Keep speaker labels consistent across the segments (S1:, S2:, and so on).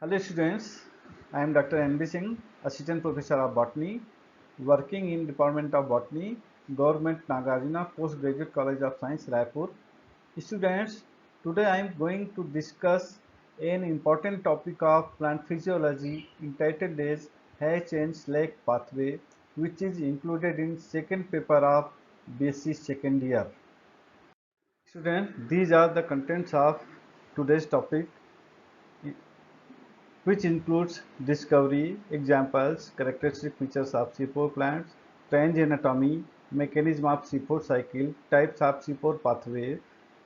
S1: Hello students, I am Dr. N.B. Singh, Assistant Professor of Botany, working in Department of Botany, Government Nagarjuna Postgraduate College of Science, Raipur. Students, today I am going to discuss an important topic of plant physiology entitled as Hatch and Slack pathway, which is included in second paper of BSc second year. Students, these are the contents of today's topic, which includes discovery, examples, characteristic features of C4 plants, range anatomy, mechanism of C4 cycle, types of C4 pathway,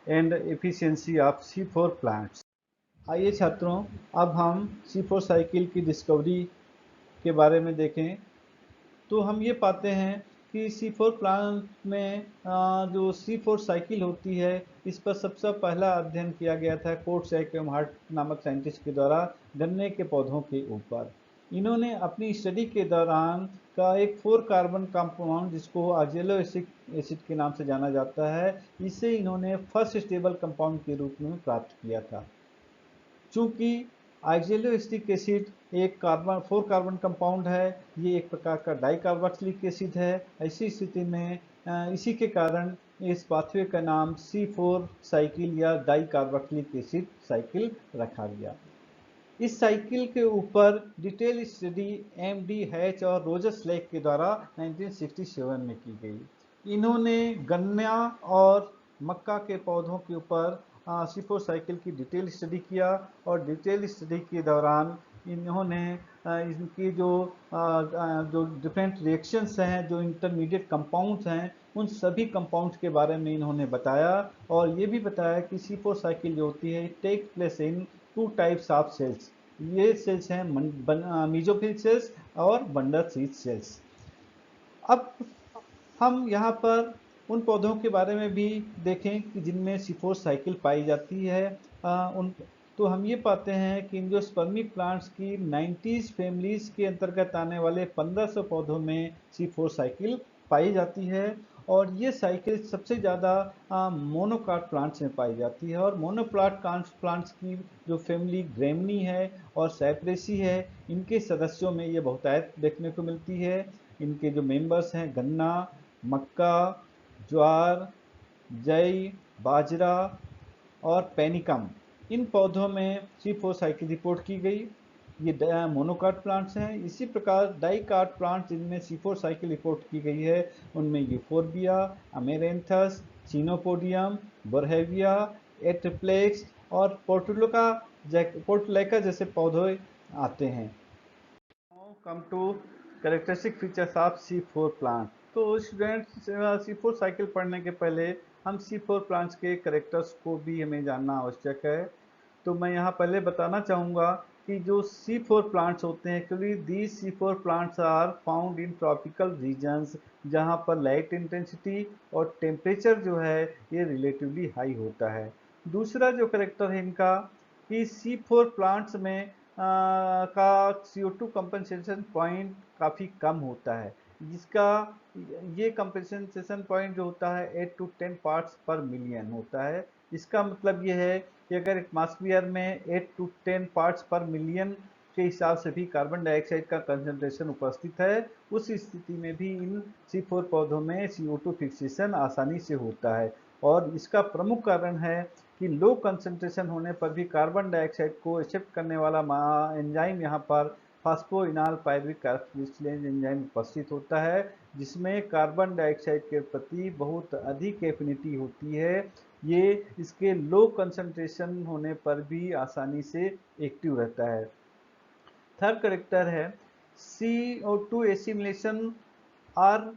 S1: and efficiency of C4 plants. आइए छात्रों, अब हम C4 cycle की discovery के बारे में देखें। तो हम ये पाते हैं कि C4 प्लांट में जो C4 साइकिल होती है, इस पर सबसे पहला अध्ययन किया गया था कोर्टसैक एवं हार्ट नामक साइंटिस्ट के द्वारा गन्ने के पौधों के ऊपर। इन्होंने अपनी स्टडी के दौरान का एक 4 कार्बन कंपाउंड जिसको ऑक्जेलोएसिक एसिड के नाम से जाना जाता है, इसे इन्होंने फर्स्ट स्टेबल कंपाउंड के रूप में प्राप्त किया था। चूंकि ऑक्जेलोएसिटिक एसिड एक कार्बन 4 कार्बन कंपाउंड है, ये एक प्रकार का डाइकार्बोक्सिलिक एसिड है। ऐसी स्थिति में इसी के कारण इस पाथवे का नाम C4 साइकिल या डाइकार्बोक्सिलिक एसिड साइकिल रखा गया। इस साइकिल के ऊपर डिटेल स्टडी एमडी हैच और रोजर स्लेक के द्वारा 1967 में की गई। इन्होंने गन्ना और मक्का के पौधों के ऊपर C4 साइकिल की डिटेल स्टडी किया और डिटेल स्टडी के दौरान इन्होंने इनकी जो डिफरेंट रिएक्शंस हैं, जो इंटरमीडिएट कंपाउंड्स हैं, उन सभी कंपाउंड्स के बारे में इन्होंने बताया और ये भी बताया कि C4 साइकिल जो होती है take place in 2 types of cells. ये सेल्स हैं मीजोफिल सेल्स और बंडल सीड सेल्स। अब हम यहाँ पर उन पौधों के बारे में भी देखें कि जिनमें C4 साइकिल पाई जाती है। उन तो हम ये पाते हैं कि एंजियोस्पर्मिक प्लांट्स की 90s फैमिलीज के अंतर्गत आने वाले 1500 पौधों में C4 साइकिल पाई जाती है और ये साइकिल सबसे ज़्यादा मोनोकाट प्लांट्स में पाई जाती है और मोनोप्लाट प्लांट्स की जो फैमिली ग्रेमनी है और सैपरेसी है, इनके सदस्यों में ये बहुतायत देखने को मिलती है। इनके जो मेंबर्स हैं गन्ना, मक्का, ज्वार, जई, बाजरा और पेनिकम, इन पौधों में C4 साइकिल रिपोर्ट की गई। ये मोनोकाट प्लांट्स हैं। इसी प्रकार डाइकाट प्लांट्स जिनमें C4 साइकिल रिपोर्ट की गई है, उनमें Euphorbia, Amaranthus, Chenopodium, Boerhavia, Atriplex और पोर्टुलेका जैसे पौधे आते हैं। Come to characteristic features of C4 plant. तो स्टूडेंट्स, C4 साइकिल पढ़ने के पहले हम C4 प्लांट्स के कैरेक्टर्स को भी हमें जानना आवश्यक है। तो मैं यहाँ पहले बताना चाहूँगा कि जो C4 प्लांट्स होते हैं, actually these C4 plants are found in tropical regions, जहाँ पर लाइट इंटेंसिटी और टेम्परेचर जो है ये रिलेटिवली हाई होता है। दूसरा जो करेक्टर है इनका कि C4 प्लांट्स में का CO2 कंपनसेशन पॉइंट काफ़ी कम होता है, जिसका ये कंपनसेशन पॉइंट जो होता है 8 to 10 पार्ट्स पर मिलियन होता है। इसका मतलब ये है कि अगर एटमॉस्फेयर में 8 to 10 पार्ट्स पर मिलियन के हिसाब से भी कार्बन डाइऑक्साइड का कंसंट्रेशन उपस्थित है, उस स्थिति में भी इन C4 पौधों में CO2 फिक्सेशन आसानी से होता है और इसका प्रमुख कारण है कि लो कंसंट्रेशन होने पर भी कार्बन डाइऑक्साइड को एक्सेप्ट करने वाला एंजाइम यहाँ पर फास्फोइनॉल पायरुविक कार्बोक्सिलेज एंजाइम उपस्थित होता है, जिसमें कार्बन डाइऑक्साइड के प्रति बहुत अधिक एफिनिटी होती है। ये इसके लो कंसंट्रेशन होने पर भी आसानी से एक्टिव रहता है। थर्ड करेक्टर है CO2 assimilation are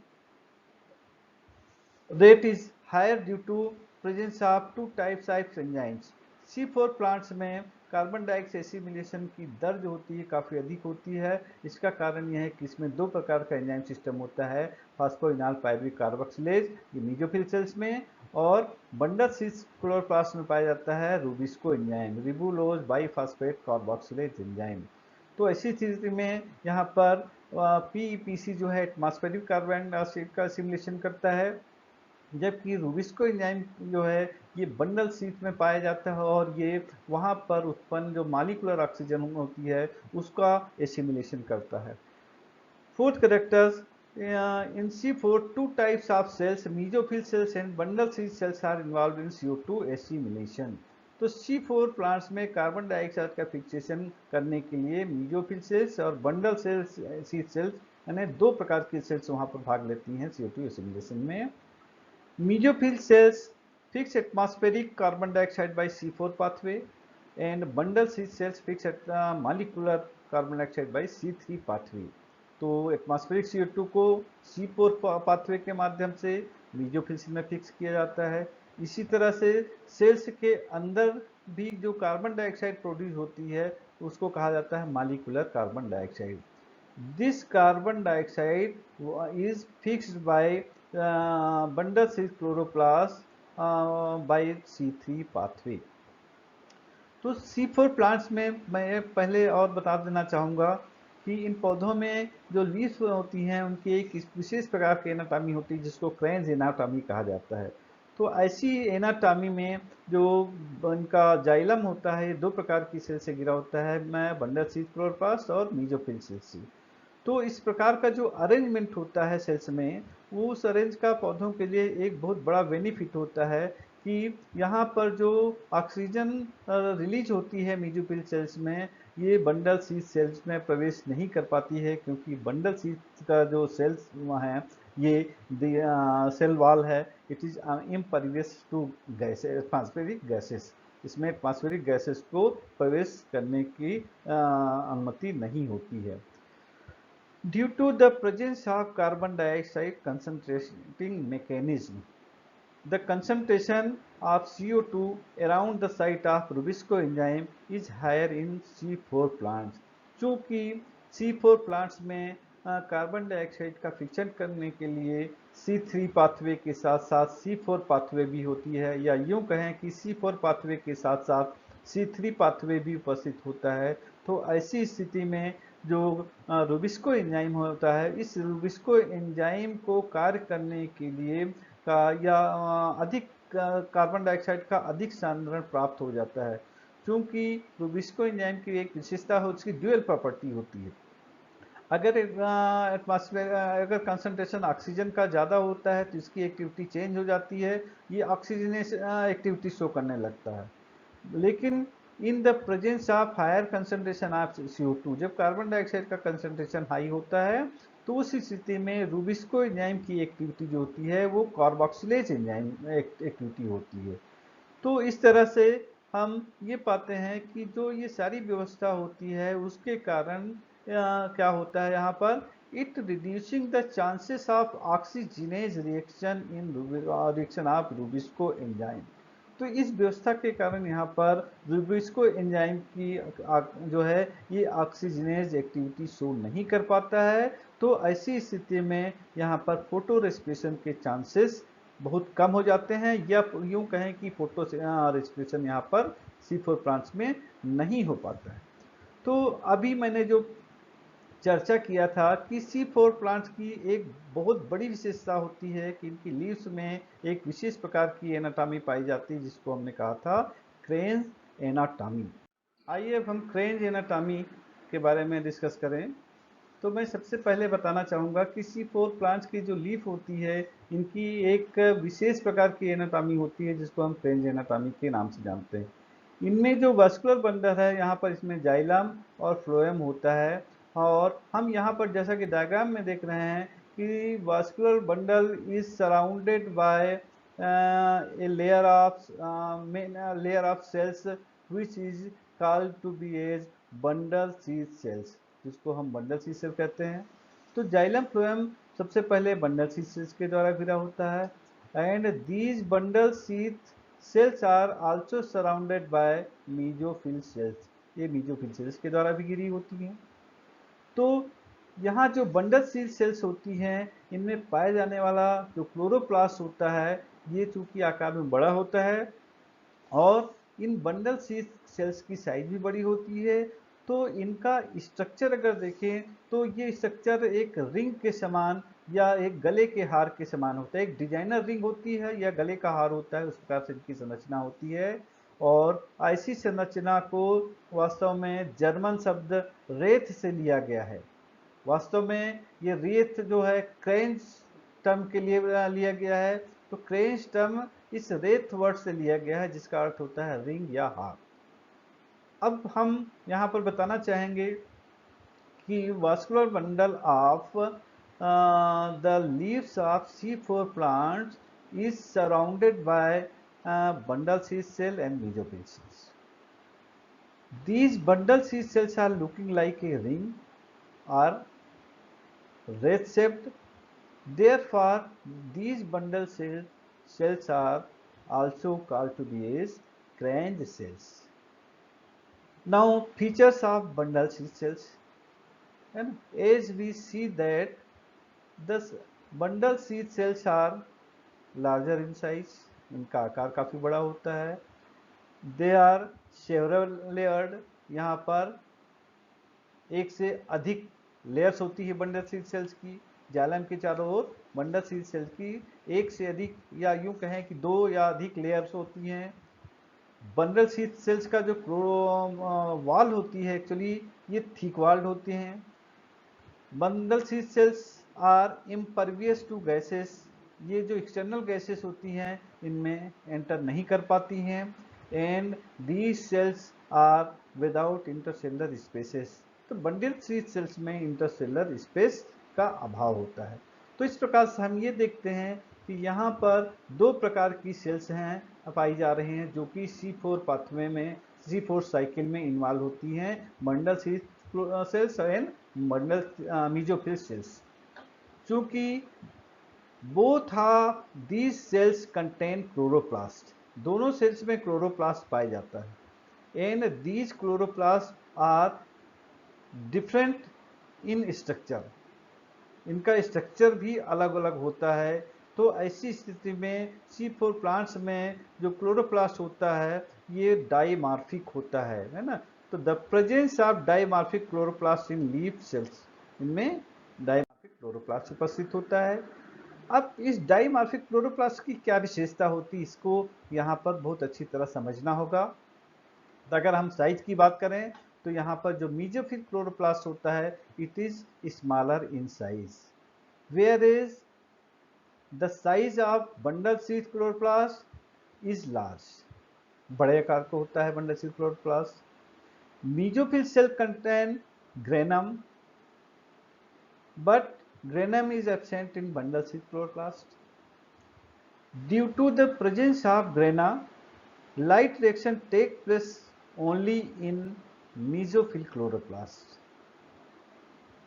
S1: rate is higher due to presence of 2 types of enzymes. C4 plants में कार्बन डाइऑक्साइड एसिमिलेशन की दर जो होती है काफ़ी अधिक होती है। इसका कारण यह है कि इसमें 2 प्रकार का एंजाइम सिस्टम होता है, फास्फोइनॉल पायरुविक कार्बोक्सिलेज ये मीजोफिल सेल्स में, और बंडल सिस क्लोरोप्लास्ट में पाया जाता है rubisco enzyme, ribulose biphosphate carboxylase enzyme. तो ऐसी स्थिति में यहाँ पर PEPC जो है एटमॉस्फेरिक कार्बन डाइऑक्साइड का एसिमिलेशन करता है, जबकि रूबिस्को एंजाइम जो है ये बंडल शीथ में पाया जाता है और ये वहाँ पर उत्पन्न जो मॉलिक्यूलर ऑक्सीजन होती है उसका एसिमिलेशन करता है। Fourth characters, in C4, two types of cells, mesophyll cells and bundle sheath cells are involved in CO2 assimilation. तो C4 प्लांट्स में कार्बन डाइऑक्साइड का फिक्सेशन करने के लिए मीजोफिल सेल्स और बंडल सेल्स शीथ सेल्स यानी दो प्रकार की सेल्स वहां पर भाग लेती हैं CO2 एसिमिलेशन में। Mesophyll cells fix atmospheric carbon dioxide by C4 pathway and bundle sheath cells fix at molecular carbon dioxide by C3 pathway. तो एटमॉस्फेरिक CO2 को C4 पाथवे के माध्यम से मीजोफिल सेल में फिक्स किया जाता है। इसी तरह से सेल्स के अंदर भी जो कार्बन डाइऑक्साइड प्रोड्यूस होती है उसको कहा जाता है molecular carbon dioxide. This carbon dioxide is fixed by bundle sheath chloroplast by C3 pathway. तो C4 प्लांट्स में मैं पहले और बता देना चाहूँगा कि इन पौधों में जो लीव्स होती हैं उनकी एक विशेष प्रकार की एनाटॉमी होती है जिसको क्रेन्स एनाटॉमी कहा जाता है। तो ऐसी एनाटॉमी में जो इनका जाइलम होता है ये दो प्रकार की सेल से घिरा होता है, मैं बंडल शीथ क्लोरोप्लास्ट और मीजोफिल सेल से। तो इस प्रकार का जो अरेंजमेंट होता है सेल्स में, वो उस अरेंज का पौधों के लिए एक बहुत बड़ा बेनिफिट होता है कि यहाँ पर जो ऑक्सीजन रिलीज होती है मीजोफिल सेल्स में, ये बंडल शीथ सेल्स में प्रवेश नहीं कर पाती है क्योंकि बंडल शीथ का जो सेल्स है ये सेल वॉल है, it is impervious to gases, atmospheric gases. इसमें एटमॉस्फेरिक गैसेस को प्रवेश करने की अनुमति नहीं होती है। Due to the presence of carbon dioxide concentrating mechanism, the concentration of CO2 around the site of Rubisco enzyme is higher in C4 plants. चूँकि C4 प्लांट्स में कार्बन डाइऑक्साइड का फिक्शन करने के लिए C3 पाथवे के साथ साथ C4 pathway भी होती है, या यूँ कहें कि C4 पाथवे के साथ साथ C3 पाथवे भी उपस्थित होता है। तो ऐसी स्थिति में जो रूबिस्को एंजाइम होता है, इस रूबिस्को एंजाइम को कार्य करने के लिए का या अधिक कार्बन डाइऑक्साइड का अधिक सांद्रण प्राप्त हो जाता है। क्योंकि रूबिस्को एंजाइम की एक विशेषता है, उसकी ड्यूअल प्रॉपर्टी होती है। अगर एटमॉस्फेयर अगर कंसंट्रेशन ऑक्सीजन का ज़्यादा होता है तो इसकी एक्टिविटी चेंज हो जाती है, ये ऑक्सीजनेस एक्टिविटी शो करने लगता है। लेकिन in the presence of higher concentration of CO2, जब कार्बन डाइऑक्साइड का कंसंट्रेशन हाई होता है तो उस स्थिति में रूबिस्को एंजाइम की एक्टिविटी जो होती है वो कार्बोक्सिलेज एंजाइम एक्टिविटी होती है। तो इस तरह से हम ये पाते हैं कि जो ये सारी व्यवस्था होती है उसके कारण क्या होता है यहाँ पर, it reducing the chances of oxygenase reaction in reaction of rubisco enzyme. तो इस व्यवस्था के कारण यहाँ पर रूबिस्को एंजाइम की जो है ये ऑक्सीजनेज एक्टिविटी शो नहीं कर पाता है। तो ऐसी स्थिति में यहाँ पर फोटो रेस्पिरेशन के चांसेस बहुत कम हो जाते हैं, या यूँ कहें कि फोटो रेस्पिरेशन यहाँ पर C4 प्लांट्स में नहीं हो पाता है। तो अभी मैंने जो चर्चा किया था कि C4 प्लांट्स की एक बहुत बड़ी विशेषता होती है कि इनकी लीव्स में एक विशेष प्रकार की एनाटॉमी पाई जाती है जिसको हमने कहा था क्रेन्स एनाटॉमी। आइए अब हम क्रेन्स एनाटॉमी के बारे में डिस्कस करें। तो मैं सबसे पहले बताना चाहूँगा कि C4 प्लांट्स की जो लीफ होती है इनकी एक विशेष प्रकार की एनाटॉमी होती है जिसको हम क्रेन्स एनाटॉमी के नाम से जानते हैं। इनमें जो वास्कुलर बंडल है यहाँ पर इसमें जाइलम और फ्लोएम होता है, और हम यहाँ पर जैसा कि डायग्राम में देख रहे हैं कि vascular bundle is surrounded by a layer of cells which is called to be as bundle sheath cells, जिसको हम बंडल शीथ सेल कहते हैं। तो जाइलम फ्लोएम सबसे पहले बंडल शीथ सेल्स के द्वारा घिरा होता है, and these bundle sheath cells are also surrounded by mesophyll cells, ये मीजोफिल सेल्स के द्वारा भी घिरी होती हैं। तो यहाँ जो बंडल शीथ सेल्स होती हैं इनमें पाए जाने वाला जो क्लोरोप्लास्ट होता है ये चूंकि आकार में बड़ा होता है और इन बंडल शीथ सेल्स की साइज भी बड़ी होती है, तो इनका स्ट्रक्चर अगर देखें तो ये स्ट्रक्चर एक रिंग के समान या एक गले के हार के समान होता है। एक डिजाइनर रिंग होती है या गले का हार होता है, उस प्रकार से इनकी संरचना होती है। और ऐसी संरचना को वास्तव में जर्मन शब्द रेथ से लिया गया है। वास्तव में ये रेथ जो है क्रेंच टर्म के लिए लिया गया है। तो क्रेंच टर्म इस रेथ वर्ड से लिया गया है, जिसका अर्थ होता है रिंग या हार। अब हम यहाँ पर बताना चाहेंगे कि vascular bundle of the leaves of C4 plants is surrounded by bundle seed cell and mesophyll cells. These bundle seed cells are looking like a ring or wreath shaped. Therefore, these bundle cells are also called to be as Cranch cells. Now, features of bundle seed cells. And as we see that the bundle seed cells are larger in size, इनका आकार काफी बड़ा होता है। They are several layered, यहाँ पर एक से अधिक लेयर्स होती है बंडल सीड सेल्स की। जाइलम के चारों ओर बंडल सीड सेल्स की एक से अधिक या यूं कहें कि दो या अधिक लेयर्स होती हैं। बंडल सीड सेल्स का जो वॉल होती है एक्चुअली ये थिक वॉल्ड होते हैं। Bundle sheath cells are impervious to gases, ये जो एक्सटर्नल गैसेस होती हैं इनमें एंटर नहीं कर पाती हैं। And these cells are without intercellular spaces, तो बंडल सीड सेल्स में इंटरसेलुलर स्पेस का अभाव होता है। तो इस प्रकार से हम ये देखते हैं कि यहाँ पर दो प्रकार की सेल्स हैं पाई जा रही हैं जो कि C4 पाथवे में, C4 साइकिल में इन्वॉल्व होती हैं, bundle sheath cells and bundle mesophyll cells. चूंकि both these cells contain chloroplast, दोनों सेल्स में क्लोरोप्लास्ट पाया जाता है। And these chloroplast are different in structure, इनका स्ट्रक्चर भी अलग अलग होता है। तो ऐसी स्थिति में C4 प्लांट्स में जो क्लोरोप्लास्ट होता है ये डाइमार्फिक होता है ना। तो the presence of dimorphic chloroplast in leaf cells, इनमें डाइमार्फिक क्लोरोप्लास्ट उपस्थित होता है। अब इस डाइमार्फिक क्लोरोप्लास्ट की क्या विशेषता होती है, इसको यहाँ पर बहुत अच्छी तरह समझना होगा। तो अगर हम साइज की बात करें तो यहाँ पर जो मेसोफिल क्लोरोप्लास्ट होता है it is smaller in size, whereas the size of bundle seed chloroplast is large, बड़े आकार का होता है bundle sheath chloroplast. Mesophyll cell contain granum, but granum is absent in bundle seed chloroplast. Due to the presence of grana, light reaction take place only in mesophyll chloroplast.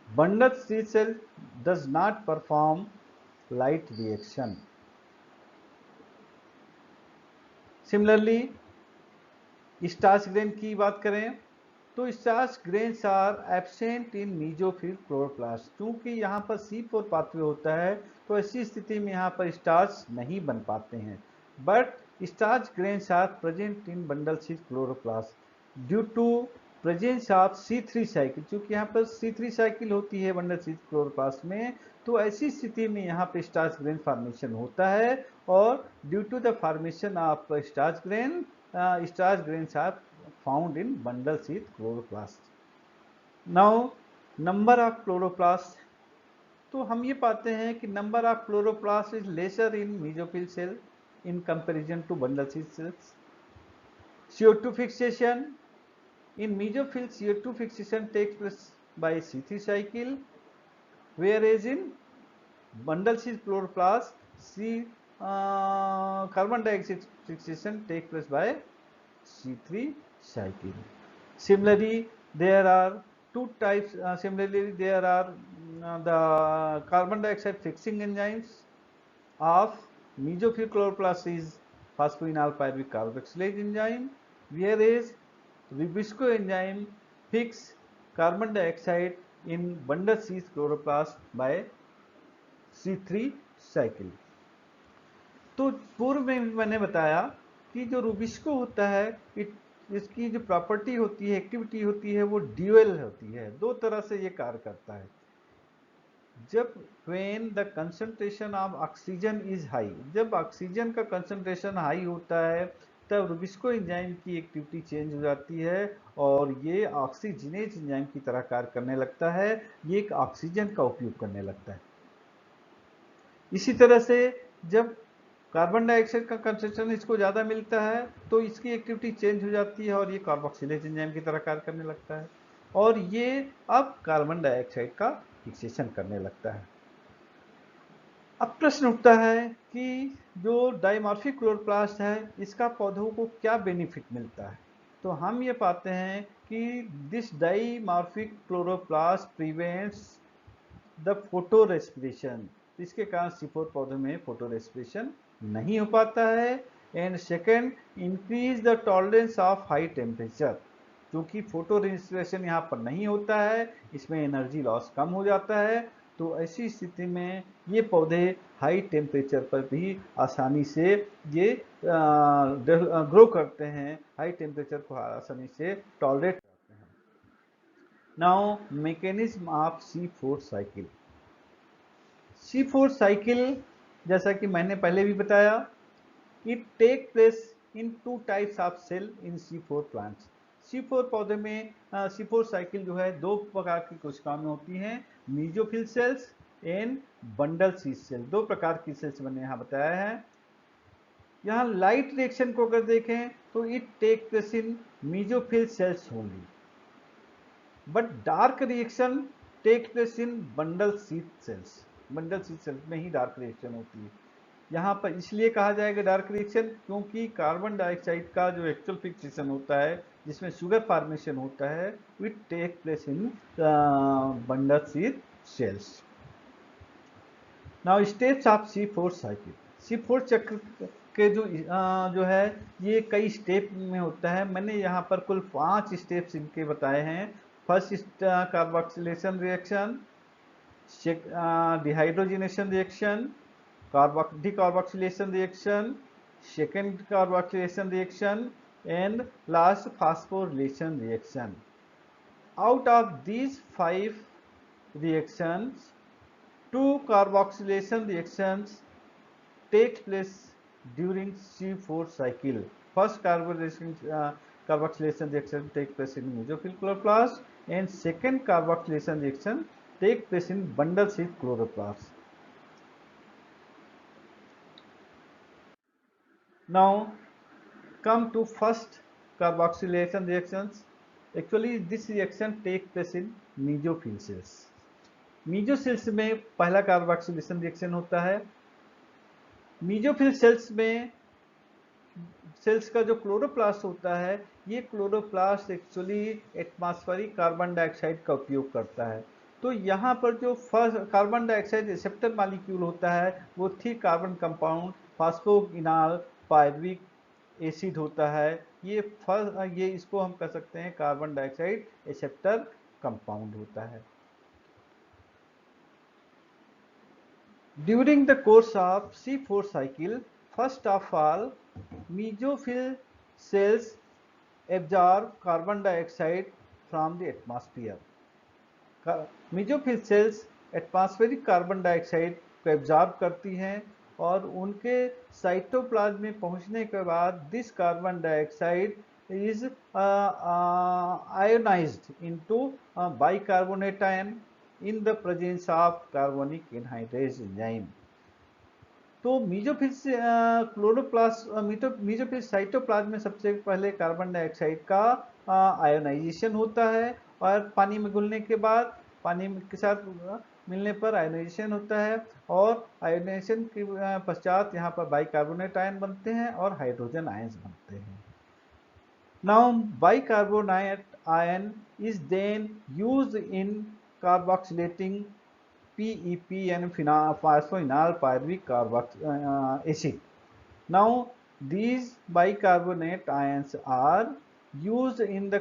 S1: Bundle seed cell does not perform light reaction. Similarly, starch grain की बात करें तो starch grains are absent in mesophyll chloroplast. क्योंकि यहाँ पर C4 pathway होता है तो ऐसी स्थिति में यहाँ पर स्टार्च नहीं बन पाते हैं। But starch grains are present in bundle sheath chloroplast due to presence of C3 cycle. चूंकि यहाँ पर C3 साइकिल होती है बंडल सीड क्लोरोप्लास्ट में, तो ऐसी स्थिति में यहाँ पर स्टार्च ग्रेन फॉर्मेशन होता है। और due to the formation of starch grain, starch grains are found in bundle seed chloroplast. Now, number of chloroplast, तो हम ये पाते हैं कि number of chloroplast is lesser in mesophyll cell in comparison to bundle seed cells. CO2 fixation, in mesophyll CO2 fixation takes place by C3 cycle, whereas in bundle seed chloroplast carbon dioxide fixation takes place by C3 cycle. Similarly, there are two types. Similarly, there are the carbon dioxide fixing enzymes of mesophyll chloroplast is phosphoenol pyruvic carboxylase enzyme, whereas Rubisco enzyme fix carbon dioxide in bundle seed chloroplast by C3 cycle. तो पूर्व में मैंने बताया कि जो rubisco होता है इसकी जो प्रॉपर्टी होती है, एक्टिविटी होती है, वो ड्यूअल होती है, दो तरह से ये कार्य करता है। जब when the concentration of oxygen is high, जब ऑक्सीजन का कंसंट्रेशन हाई होता है तब रुबिस्को एंजाइम की एक्टिविटी चेंज हो जाती है और ये ऑक्सीजनेज एंजाइम की तरह कार्य करने लगता है। ये एक ऑक्सीजन का उपयोग करने लगता है। इसी तरह से जब कार्बन डाइऑक्साइड का कंसंट्रेशन इसको ज़्यादा मिलता है तो इसकी एक्टिविटी चेंज हो जाती है और ये कार्बोक्सिलेज एंजाइम की तरह कार्य करने लगता है और ये अब कार्बन डाइऑक्साइड का फिक्सेशन करने लगता है। अब प्रश्न उठता है कि जो डाइमॉर्फिक क्लोरोप्लास्ट है इसका पौधों को क्या बेनिफिट मिलता है। तो हम ये पाते हैं कि this dimorphic chloroplast prevents the photo respiration, इसके कारण C4 पौधों में फोटो रेस्पिरेशन नहीं हो पाता है। And second, increase the tolerance of high temperature, क्योंकि फोटो रेस्पिरेशन यहाँ पर नहीं होता है, इसमें एनर्जी लॉस कम हो जाता है। तो ऐसी स्थिति में ये पौधे हाई टेम्परेचर पर भी आसानी से ये ग्रो करते हैं, हाई टेम्परेचर को आसानी से टॉलरेट करते हैं। Now mechanism of C4 cycle. C4 cycle जैसा कि मैंने पहले भी बताया, it take place in two types of cell in C4 plants. C4 पौधे में C4 साइकिल जो है दो प्रकार की कोशिकाओं में होती हैं, mesophyll cells and bundle sheath cell. दो प्रकार की सेल्स मैंने यहाँ बताया है। यहाँ लाइट रिएक्शन को अगर देखें तो it take place in mesophyll cells only, but dark reaction take place in bundle sheath cells. Bundle sheath cells में ही डार्क रिएक्शन होती है। यहाँ पर इसलिए कहा जाएगा डार्क रिएक्शन क्योंकि कार्बन डाइऑक्साइड का जो एक्चुअल फिक्सेशन होता है जिसमें शुगर फॉर्मेशन होता है with take place in bundle sheath cells. Now steps of C4 cycle. C4 चक्र के जो है ये कई स्टेप में होता है। मैंने यहाँ पर कुल 5 स्टेप्स इनके बताए हैं। First carboxylation reaction, dehydrogenation reaction, decarboxylation reaction, second carboxylation reaction, and last phosphorylation reaction. Out of these 5 reactions, 2 carboxylation reactions take place during C4 cycle. First carboxylation reaction take place in mesophyll chloroplast and second carboxylation reaction take place in bundle seed chloroplast. Now come to first carboxylation reactions. Actually this reaction take place in mesophyll cells. मेसोफिल्स में पहला carboxylation reaction होता है। Mesophyll cells में sales का जो chloroplast होता है ये chloroplast actually atmospheric carbon dioxide का उपयोग करता है। तो यहाँ पर जो first carbon dioxide receptor molecule होता है वो 3 कार्बन कंपाउंड फास्फोइनॉल पायरुविक एसिड होता है। ये इसको हम कह सकते हैं कार्बन डाइऑक्साइड रिसेप्टर कंपाउंड होता है। During the course of C4 cycle, first of all, mesophyll cells absorb carbon dioxide from the atmosphere. Mesophyll cells atmospheric carbon dioxide को एब्जॉर्ब करती हैं और उनके साइटोप्लाज्म में पहुंचने के बाद this carbon dioxide is ionised into bicarbonate ion in the presence of carbonic anhydrase enzyme. तो मेसोफिल क्लोरोप्लास्ट मेसोफिल साइटोप्लाज्म में सबसे पहले कार्बन डाइऑक्साइड का आयोनाइजेशन होता है और पानी में घुलने के बाद पानी के साथ मिलने पर आयोनाइजेशन होता है और आयोनाइजेशन के पश्चात यहाँ पर बाइकार्बोनेट आयन बनते हैं और हाइड्रोजन आयन्स बनते हैं। Now bicarbonate ion is then used in carboxylating PEP and phosphoenol pyruvic acid. Now these bicarbonate ions are used in the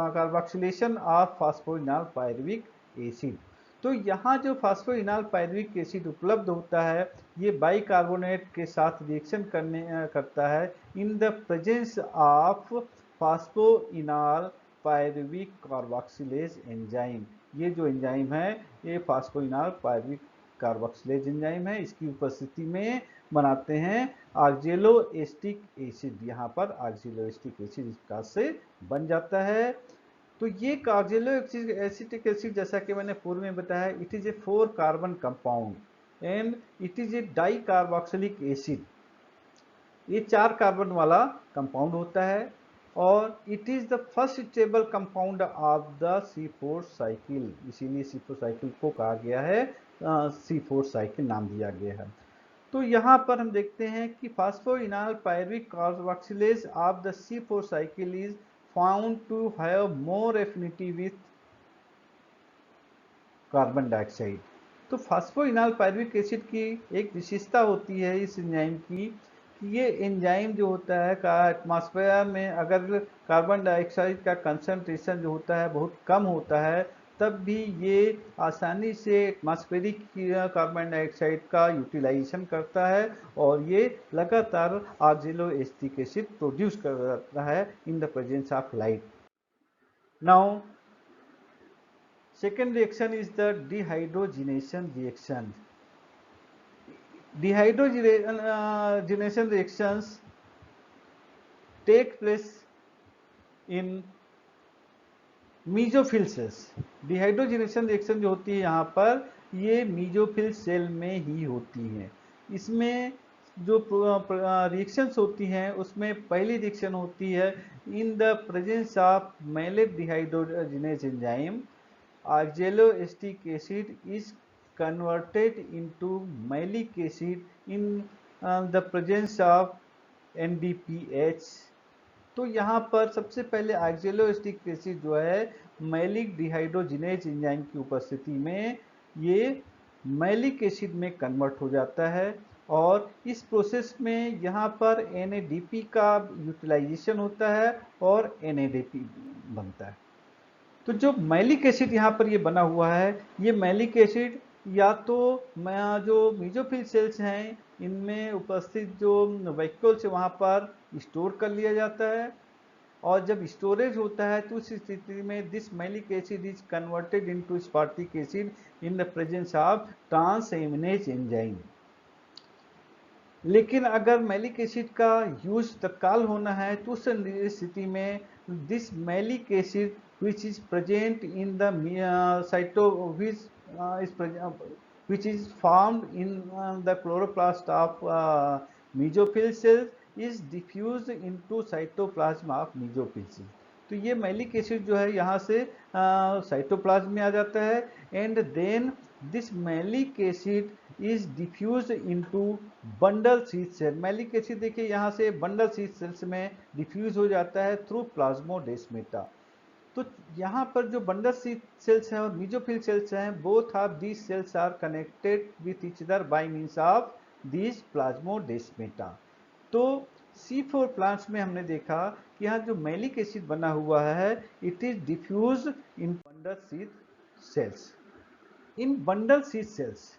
S1: carboxylation of phosphoenol pyruvic acid. तो यहाँ जो फास्फोइनॉल पायरुविक एसिड उपलब्ध होता है ये बाइकार्बोनेट के साथ रिएक्शन करता है in the presence of phosphoenol pyruvic carboxylase enzyme. ये जो एंजाइम है ये फास्फोइनॉल पायरुविक कार्बोक्सिलेज एंजाइम है। इसकी उपस्थिति में बनाते हैं ऑक्जेलोएस्टिक एसिड। यहाँ पर ऑक्जेलोएस्टिक एसिड इस प्रकार से बन जाता है। तो ये ऑक्जेलोएसिटिक एसिड जैसा कि मैंने पूर्व में बताया, it is a 4 carbon compound and it is a di carboxylic acid. ये 4 कार्बन वाला कंपाउंड होता है और it is the first stable compound of the C4 cycle. इसीलिए C4 साइकिल को कहा गया है C4 साइकिल नाम दिया गया है। तो यहाँ पर हम देखते हैं कि phosphoenol pyruvic carboxylase of the C4 cycle is found to have more affinity with carbon dioxide. तो फास्फोइनॉल पायरुविक एसिड की एक विशेषता होती है इस एंजाइम की कि ये एंजाइम जो होता है का एटमॉस्फेयर में अगर कार्बन डाइऑक्साइड का कंसंट्रेशन जो होता है बहुत कम होता है, तब भी ये आसानी से एटमॉस्फेरिक कार्बन डाइऑक्साइड का यूटिलाइजेशन करता है और ये लगातार ऑक्जेलोएस्टिक एसिड प्रोड्यूस करता है in the presence of light. Now second reaction is the dehydrogenation reaction. Dehydrogenation reactions take place in mesophyll cells. Dehydrogenation reaction जो होती है यहाँ पर ये मीजोफिल सेल में ही होती है। इसमें जो रिएक्शंस होती हैं उसमें पहली रिएक्शन होती है in the presence of malate dehydrogenase enzyme, oxaloacetic acid is converted into malic acid in the presence of NDPH। तो यहाँ पर सबसे पहले ऑक्जेलोएस्टिक एसिड जो है मैलिक डिहाइड्रोजिनेज एंजाइम की उपस्थिति में ये मैलिक एसिड में कन्वर्ट हो जाता है और इस प्रोसेस में यहाँ पर NADP का यूटिलाइजेशन होता है और NADP बनता है। तो जो मैलिक एसिड यहाँ पर ये बना हुआ है, ये मैलिक एसिड या तो जो मीजोफिल सेल्स हैं इनमें उपस्थित जो वैक्यूल्स वहाँ पर स्टोर कर लिया जाता है और जब स्टोरेज होता है तो उस स्थिति में this malic acid is converted into स्पार्टिक acid in the presence of transaminase enzyme. लेकिन अगर मैलिक एसिड का यूज तत्काल होना है तो उस स्थिति में this malic acid which is present in the which is formed in the chloroplast of mesophyll cells is diffused into cytoplasm of mesophyll cells। तो ये मैलिक एसिड जो है यहाँ से साइटोप्लाज्म में आ जाता है and then this malic acid is diffuse into bundle sheath cell. Malic acid देखिए यहाँ से बंडल सीथ सेल्स में डिफ्यूज हो जाता है थ्रू प्लाज्मोडेस्माटा। तो यहाँ पर जो बंडल सेल्स हैं और मीजोफिल सेल्स हैं, both of these cells are connected with each other by means of these plasmodesmata. तो C4 प्लांट्स में हमने देखा कि यहाँ जो मैलिक एसिड बना हुआ है it is diffuse in bundle sheath cells. In bundle sheath cells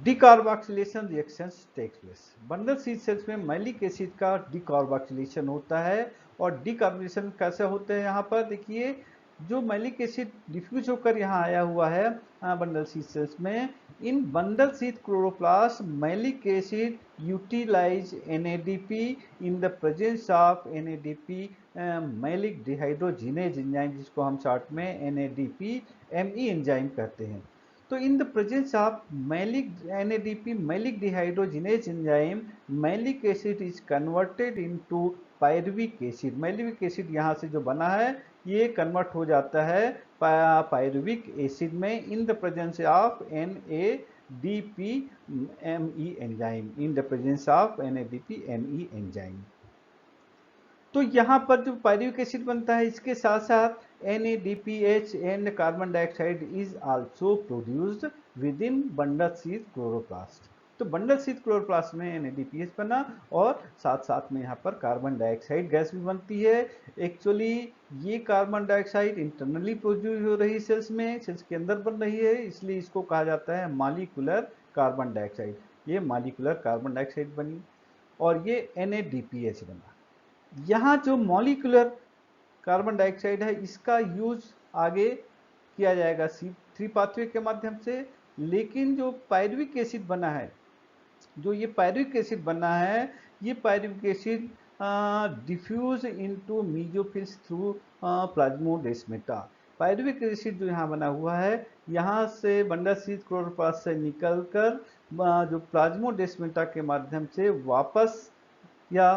S1: decarboxylation reactions takes place. Bundle sheath cells में मैलिक एसिड का डिकार्बोक्सिलेशन होता है और डिकार्बोक्सिलेशन कैसे होते हैं यहाँ पर देखिए, जो मैलिक एसिड डिफ्यूज होकर यहाँ आया हुआ है बंडल सीथ सेल्स में, in bundle sheath chloroplast malic acid utilize NADP in the presence of NADP malic dehydrogenase enzyme, जिसको हम शॉर्ट में NADP-ME एंजाइम कहते हैं। तो in the presence of malic NADP malic dehydrogenase enzyme malic acid is converted into pyruvic acid. Malic acid यहाँ से जो बना है ये कन्वर्ट हो जाता है पायरुविक एसिड में इन the presence of NADP-ME enzyme, in the presence of NADP-ME enzyme. तो यहाँ पर जो पायरुविक एसिड बनता है इसके साथ साथ NADPH and carbon dioxide is also produced within bundle sheath chloroplast. तो बंडल सीथ क्लोरोप्लास्ट में NADPH बना और साथ साथ में यहाँ पर कार्बन डाइऑक्साइड गैस भी बनती है। एक्चुअली ये कार्बन डाइऑक्साइड इंटरनली प्रोड्यूस हो रही सेल्स में, सेल्स के अंदर बन रही है, इसलिए इसको कहा जाता है मॉलिक्यूलर कार्बन डाइऑक्साइड। ये मॉलिक्यूलर कार्बन डाइऑक्साइड बनी और ये NADPH बना। यहाँ जो मॉलिक्यूलर कार्बन डाइऑक्साइड है, इसका यूज आगे किया जाएगा C3 पाथवे के माध्यम से। लेकिन जो पायरुविक एसिड बना है, जो ये पायरुविक एसिड बना है, ये pyruvic acid diffuse into mesophylls through plasmodesmata. Pyruvic acid जो यहाँ बना हुआ है, यहाँ से बंडल शीथ क्लोरोप्लास्ट से निकलकर जो प्लाज्मोडेस्माटा के माध्यम से वापस, या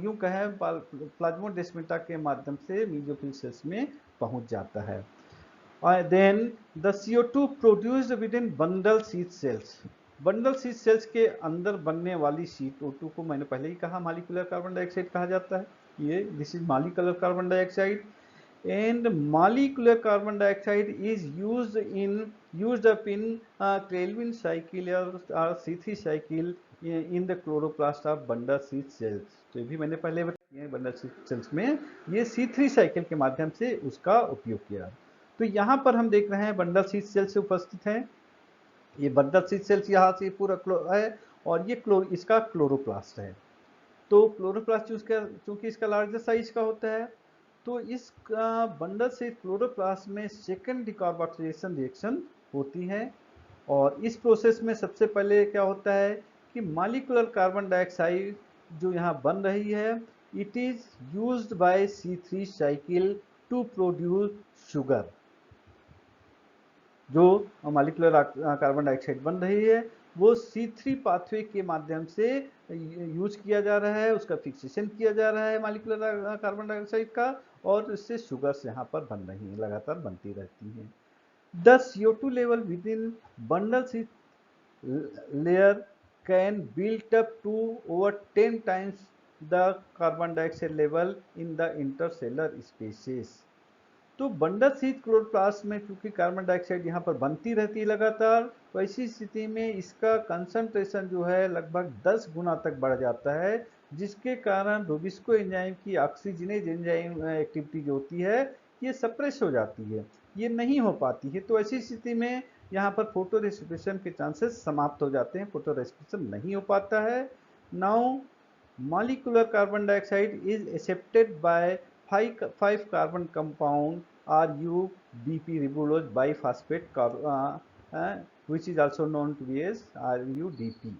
S1: यूं कहें प्लाज्मोडेस्माटा के माध्यम से मीजोफिल सेल्स में पहुंच जाता है। Then the CO2 produced within bundle sheath cells. Bundle sheath cells के अंदर बनने वाली CO2 को मैंने पहले ही कहा मॉलिक्यूलर कार्बन डाइऑक्साइड कहा जाता है। ये this is molecular carbon dioxide, and molecular carbon dioxide is used up in Calvin cycle or C3 cycle in the chloroplast of bundle sheath cells। तो ये भी मैंने पहले बताया, बंडल शीथ सेल्स में ये C3 साइकिल के माध्यम से उसका उपयोग किया। तो यहाँ पर हम देख रहे हैं बंडल शीथ सेल्स उपस्थित हैं। ये बंडल शीथ सेल्स यहाँ से पूरा है, और ये इसका क्लोरोप्लास्ट है। तो क्लोरोप्लास्ट चूंकि इसका लार्जर साइज का होता है, तो इस बंडल से क्लोरोप्लास्ट में सेकेंड डिकार्बोक्सिलेशन रिएक्शन होती है। और इस प्रोसेस में सबसे पहले क्या होता है कि मॉलिक्यूलर कार्बन डाइऑक्साइड जो यहाँ बन रही है, it is used by C3 cycle to produce sugar. जो मॉलिक्यूलर कार्बन डाइऑक्साइड बन रही है वो C3 पाथवे के माध्यम से यूज किया जा रहा है, उसका फिक्सेशन किया जा रहा है मॉलिक्यूलर कार्बन डाइऑक्साइड का, और इससे शुगर्स यहाँ पर बन रही हैं, लगातार बनती रहती हैं। The CO2 level within bundle sheath layer can built up to over 10 times the carbon dioxide level in the intercellular spaces. तो बंडल शीथ क्लोरोप्लास्ट में चूंकि कार्बन डाइऑक्साइड यहाँ पर बनती रहती है लगातार, तो ऐसी स्थिति में इसका कंसंट्रेशन जो है लगभग 10 गुना तक बढ़ जाता है, जिसके कारण रुबिस्को एंजाइम की ऑक्सीजनेज एंजाइम एक्टिविटी जो होती है ये सप्रेस हो जाती है, ये नहीं हो पाती है। तो ऐसी स्थिति में यहाँ पर फोटो रेस्पिरेशन के चांसेस समाप्त हो जाते हैं, फोटो रेस्पिरेशन नहीं हो पाता है। Now molecular carbon dioxide is accepted by 5 carbon compound RUBP ribulose biphosphate which is also known to be as RUDP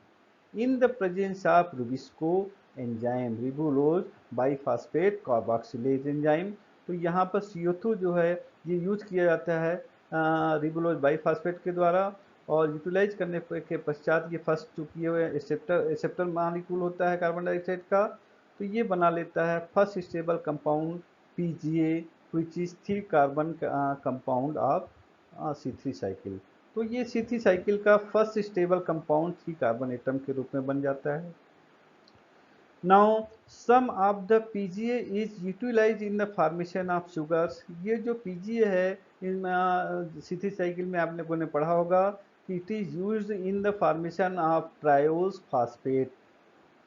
S1: in the presence of Rubisco enzyme, ribulose biphosphate carboxylase enzyme। तो यहाँ पर CO2 जो है ये use किया जाता है ribulose biphosphate के द्वारा, और यूटिलाइज करने के पश्चात ये फर्स्ट जो किए हुए एक्सेप्टर मॉलिक्यूल होता है कार्बन डाइऑक्साइड का, तो ये बना लेता है first stable compound PGA which is 3 carbon compound of C3 cycle. तो ये C3 साइकिल का first stable compound 3 carbon atom के रूप में बन जाता है। Now some of the PGA is utilize in the formation of sugars. ये जो PGA है इन C3 साइकिल में आप लोगों ने पढ़ा होगा कि it is used in the formation of triose phosphate.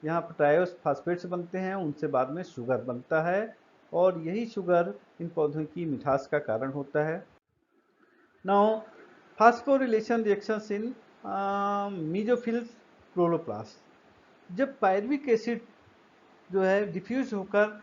S1: यहाँ पर ट्रायोस फास्फेट्स बनते हैं, उनसे बाद में शुगर बनता है, और यही शुगर इन पौधों की मिठास का कारण होता है। Now phosphorylation reactions in mesophylls chloroplast. जब पायरुविक एसिड जो है डिफ्यूज होकर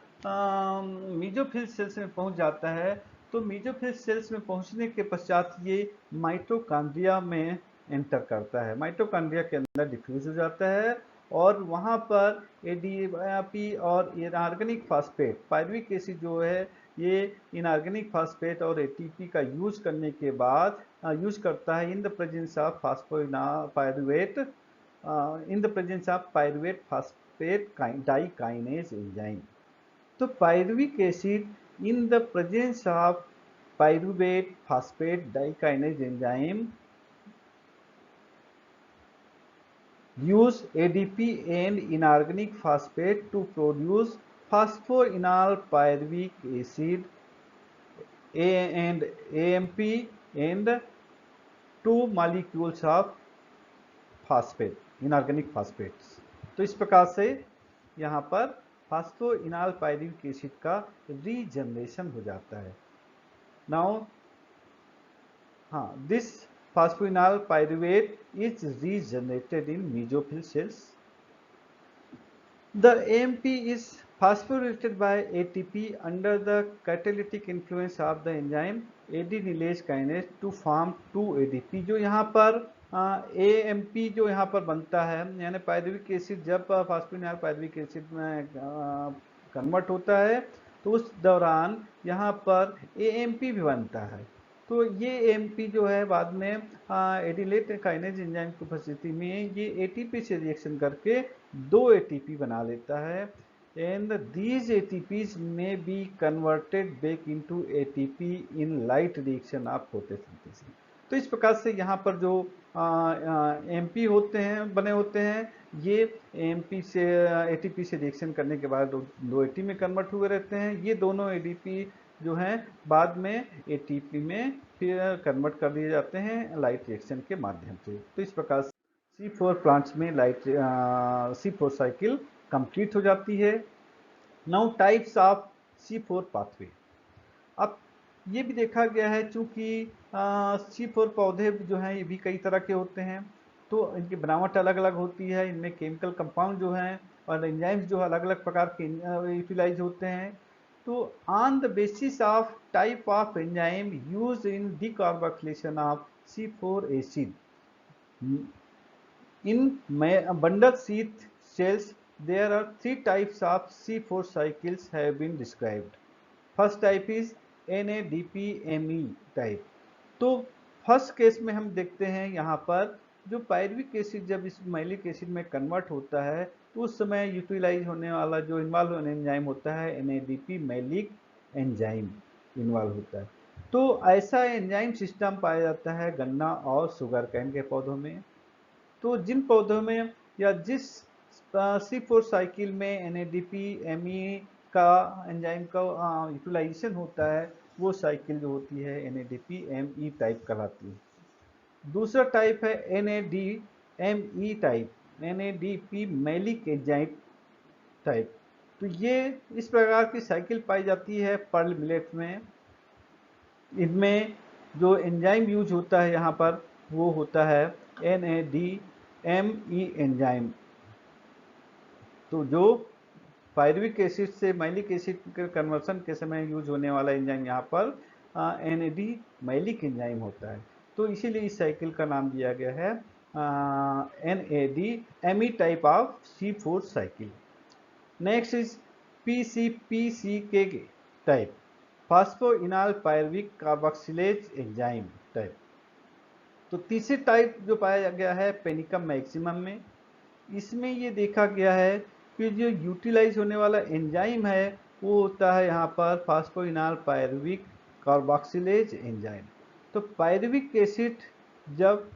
S1: मीजोफिल सेल्स में पहुंच जाता है, तो मीजोफिल सेल्स में पहुंचने के पश्चात ये माइटोकॉन्ड्रिया में एंटर करता है, माइटोकॉन्ड्रिया के अंदर डिफ्यूज हो जाता है, और वहाँ पर ADP और इनऑर्गेनिक फास्फेट, पायरुविक एसिड जो है ये इनऑर्गेनिक फास्फेट और ATP का यूज करने के बाद यूज करता है in the presence of pyruvate, in the presence of pyruvate phosphate dikinase enzyme. तो pyruvic acid in the presence of pyruvate phosphate dikinase enzyme use ADP and inorganic phosphate to produce phosphoenol pyruvic acid and AMP and 2 molecules of phosphate, inorganic phosphates। तो इस प्रकार से यहाँ पर फास्फोइनॉल pyruvic acid का regeneration हो जाता है। Now this phosphoenol pyruvate is regenerated in mesophyll cells. The AMP is phosphorylated by ATP under the catalytic influence of the enzyme adenylase kinase to form 2-ADP। जो यहाँ पर AMP जो यहाँ पर बनता है, यानी पायरुविक एसिड जब फास्फोनिल पायरुविक एसिड में कन्वर्ट होता है तो उस दौरान यहाँ पर AMP भी बनता है। तो ये AMP जो है बाद में एडिलेट काइनेज एंजाइम की उपस्थिति में ये ATP से रिएक्शन करके 2 ATP बना लेता है, and these ATPs may be converted back into ATP in light reaction of photosynthesis। तो इस प्रकार से यहाँ पर जो MP होते हैं बने होते हैं, ये MP से ATP से रिएक्शन करने के बाद 2 ATP में कन्वर्ट हुए रहते हैं। ये दोनों ADP जो हैं बाद में ATP में फिर कन्वर्ट कर दिए जाते हैं लाइट रिएक्शन के माध्यम से। तो इस प्रकार से C4 प्लांट्स में लाइट C4 साइकिल कंप्लीट हो जाती है। Now types of C4 pathway. अब ये भी देखा गया है चूंकि C4 पौधे जो हैं ये भी कई तरह के होते हैं, तो इनकी बनावट अलग अलग होती है, इनमें केमिकल कंपाउंड जो हैं और एंजाइम्स जो अलग अलग प्रकार के यूटिलाइज होते हैं। तो on the basis of type of enzyme use in decarboxylation of C4 acid in bundle sheath cells, there are 3 types of C4 cycles have been described. First type is NADPME type। तो first case में हम देखते हैं यहाँ पर जो pyruvic acid जब इस मैलिक एसिड में कन्वर्ट होता है तो उस समय यूटिलाइज होने वाला जो इन्वॉल्व होने एंजाइम होता है NADP मैलिक एंजाइम इन्वॉल्व होता है। तो ऐसा एंजाइम सिस्टम पाया जाता है गन्ना और शुगर कैन के पौधों में। तो जिन पौधों में या जिस C4 साइकिल में NADPME का एंजाइम का यूटिलाइजेशन होता है वो साइकिल जो होती है NADPME टाइप कहलाती है। दूसरा टाइप है NADME type, NADP malic enzyme type. तो ये इस प्रकार की साइकिल पाई जाती है पर्ल मिलेट में। इनमें जो एंजाइम यूज होता है यहाँ पर वो होता है NADME एंजाइम। तो जो पायरुविक एसिड से मैलिक एसिड के कन्वर्सन के समय यूज होने वाला एंजाइम यहाँ पर NAD मैलिक एंजाइम होता है। तो इसीलिए इस साइकिल का नाम दिया गया है NADME type of C4 cycle. Next is PCPCK type, phosphoenol pyruvic carboxylase enzyme type. तो तीसरी टाइप जो पाया गया है पेनिकम मैक्सिमम में, इसमें ये देखा गया है कि जो यूटिलाइज होने वाला एंजाइम है वो होता है यहाँ पर फास्फोइनाल पायरुविक कार्बोक्सिलेज एंजाइम। तो पायरुविक एसिड जब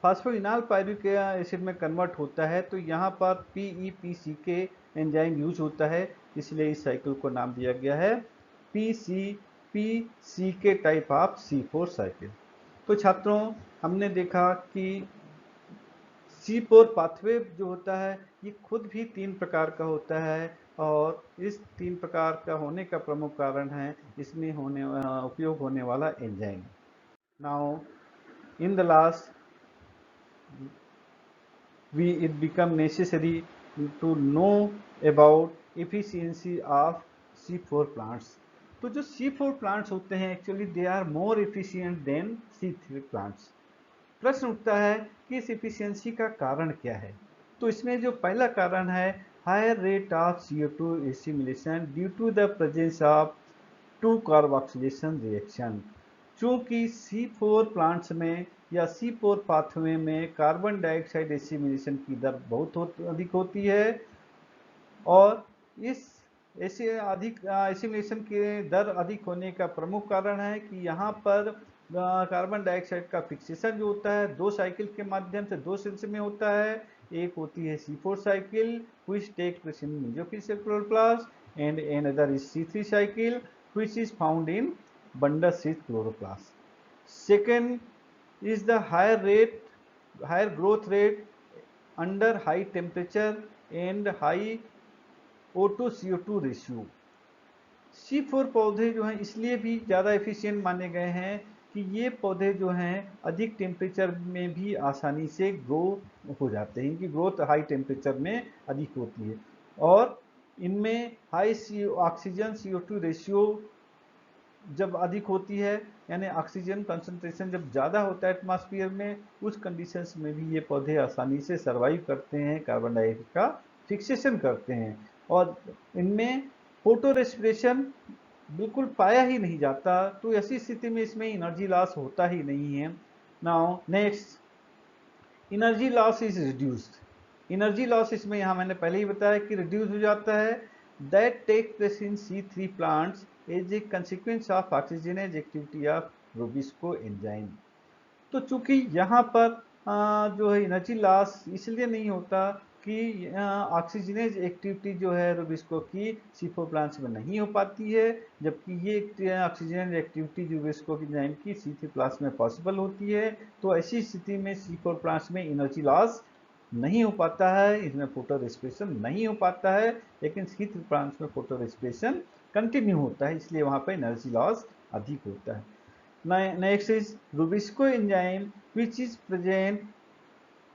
S1: फास्फोइनाल पायरुविक एसिड में कन्वर्ट होता है तो यहाँ पर PEPCK एंजाइम यूज होता है, इसलिए इस साइकिल को नाम दिया गया है PCPCK type of C4 cycle. तो छात्रों हमने देखा कि C4 पाथवे जो होता है ये खुद भी 3 प्रकार का होता है और इस 3 प्रकार का होने का प्रमुख कारण है इसमें उपयोग होने वाला enzyme. Now in the last it become necessary to know about efficiency of C4 plants। तो जो C4 प्लांट्स होते हैं actually they are more efficient than C3 plants. प्रश्न उठता है कि इस एफिशिएंसी का कारण क्या है। तो इसमें जो पहला कारण है higher rate of CO2 assimilation due to the presence of 2 carboxylation reaction. चूंकि C4 प्लांट्स में या C4 पाथवे में कार्बन डाइऑक्साइड एसिमिलेशन की दर बहुत अधिक होती है और इस अधिक एसिमिलेशन की दर अधिक होने का प्रमुख कारण है कि यहाँ पर कार्बन डाइऑक्साइड का फिक्सेशन जो होता है 2 साइकिल के माध्यम से 2 सेल्स में होता है। एक होती है C4 cycle which take place in mesophyll chloroplast and another is C3 cycle which is found in bundle sheath chloroplast. Second is the higher growth rate under high temperature and high O2 CO2 ratio. C4 पौधे जो हैं इसलिए भी ज़्यादा efficient माने गए हैं कि ये पौधे जो हैं अधिक टेम्परेचर में भी आसानी से ग्रो हो जाते हैं, इनकी ग्रोथ हाई टेम्परेचर में अधिक होती है और इनमें हाई ऑक्सीजन CO2 रेशियो जब अधिक होती है, यानी ऑक्सीजन कंसंट्रेशन जब ज़्यादा होता है एटमॉस्फेयर में, उस कंडीशंस में भी ये पौधे आसानी से सर्वाइव करते हैं, कार्बन डाइऑक्साइड का फिक्सेशन करते हैं। और इनमें फोटो रेस्पिरेशन बिल्कुल पाया ही नहीं जाता, तो ऐसी स्थिति में इसमें एनर्जी लॉस होता ही नहीं है। Now next, energy loss is reduced. Energy loss इसमें यहाँ मैंने पहले ही बताया कि रिड्यूस हो जाता है। That take place in C3 plants as a consequence of oxygenase activity of rubisco enzyme. तो चूंकि यहाँ पर जो है एनर्जी लॉस इसलिए नहीं होता कि ऑक्सीजनेज एक्टिविटी जो है रूबिस्को की C4 प्लांट्स में नहीं हो पाती है, जबकि ये ऑक्सीजनेज एक्टिविटी रूबिस्को की एंजाइम की C3 प्लांट्स में पॉसिबल होती है। तो ऐसी स्थिति में C4 प्लांट्स में एनर्जी लॉस नहीं हो पाता है, इसमें फोटो रेस्पिरेशन नहीं हो पाता है, लेकिन C3 प्लांट्स में फोटो रेस्पिरेशन कंटिन्यू होता है, इसलिए वहाँ पर एनर्जी लॉस अधिक होता है। Next is Rubisco enzyme which is present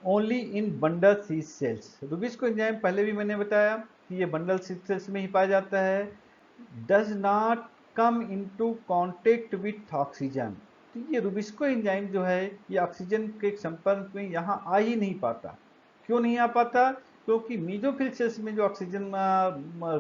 S1: only in bundle seed cells। Rubisco enzyme पहले भी मैंने बताया कि ये बंडल सीड सेल्स में ही पाया जाता है। Does not come into contact with oxygen। तो ये रुबिस्को एंजाइम जो है ये ऑक्सीजन के संपर्क में यहाँ आ ही नहीं पाता। क्यों नहीं आ पाता? क्योंकि मीजोफिल सेल्स में जो ऑक्सीजन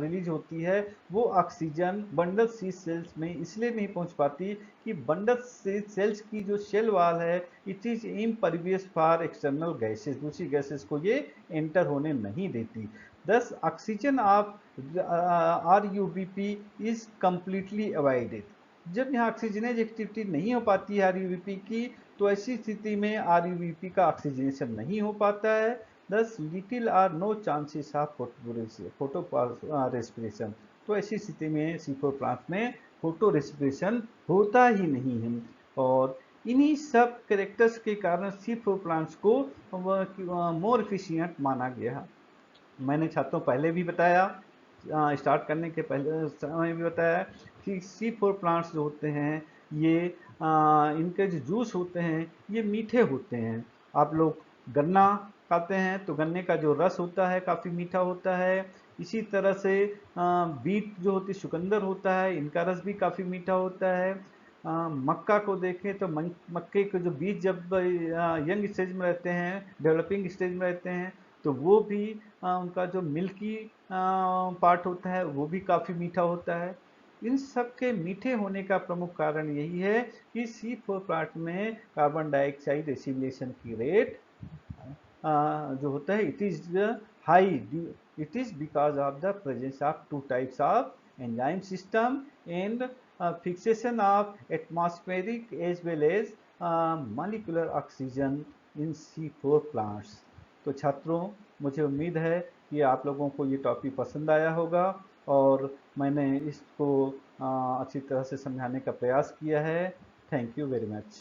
S1: रिलीज होती है वो ऑक्सीजन बंडल सीड सेल्स में इसलिए नहीं पहुंच पाती कि बंडल सीड सेल्स की जो सेल वॉल है it is impervious for external gases, दूसरी गैसेस को ये एंटर होने नहीं देती। दस oxygen of RUBP is completely avoided. जब यहाँ ऑक्सीजनेज एक्टिविटी नहीं हो पाती है RUBP की, तो ऐसी स्थिति में RUBP का ऑक्सीजनेशन नहीं हो पाता है। Thus little or no chances of photo respiration. तो ऐसी स्थिति में C4 प्लांट में फोटो रेस्पिरेशन होता ही नहीं है। और इन्हीं सब कैरेक्टर्स के कारण C4 प्लांट्स को मोर एफिशिएंट माना गया। मैंने छात्रों पहले भी बताया, स्टार्ट करने के पहले समय भी बताया कि C4 प्लांट्स जो होते हैं ये इनके जो जूस होते हैं ये मीठे होते हैं। आप लोग गन्ना खाते हैं तो गन्ने का जो रस होता है काफ़ी मीठा होता है। इसी तरह से बीट जो होती है चुकंदर होता है, इनका रस भी काफ़ी मीठा होता है। मक्का को देखें तो मक्के के जो बीज जब यंग स्टेज में रहते हैं, डेवलपिंग स्टेज में रहते हैं, तो वो भी उनका जो मिल्की पार्ट होता है वो भी काफ़ी मीठा होता है। इन सब के मीठे होने का प्रमुख कारण यही है कि C4 प्लांट में कार्बन डाइऑक्साइड एसिमिलेशन की रेट जो होता है it is high. It is because of the presence of two types of enzyme system and fixation of atmospheric as well as molecular oxygen in C4 plants. तो छात्रों, मुझे उम्मीद है कि आप लोगों को ये टॉपिक पसंद आया होगा और मैंने इसको अच्छी तरह से समझाने का प्रयास किया है। Thank you very much.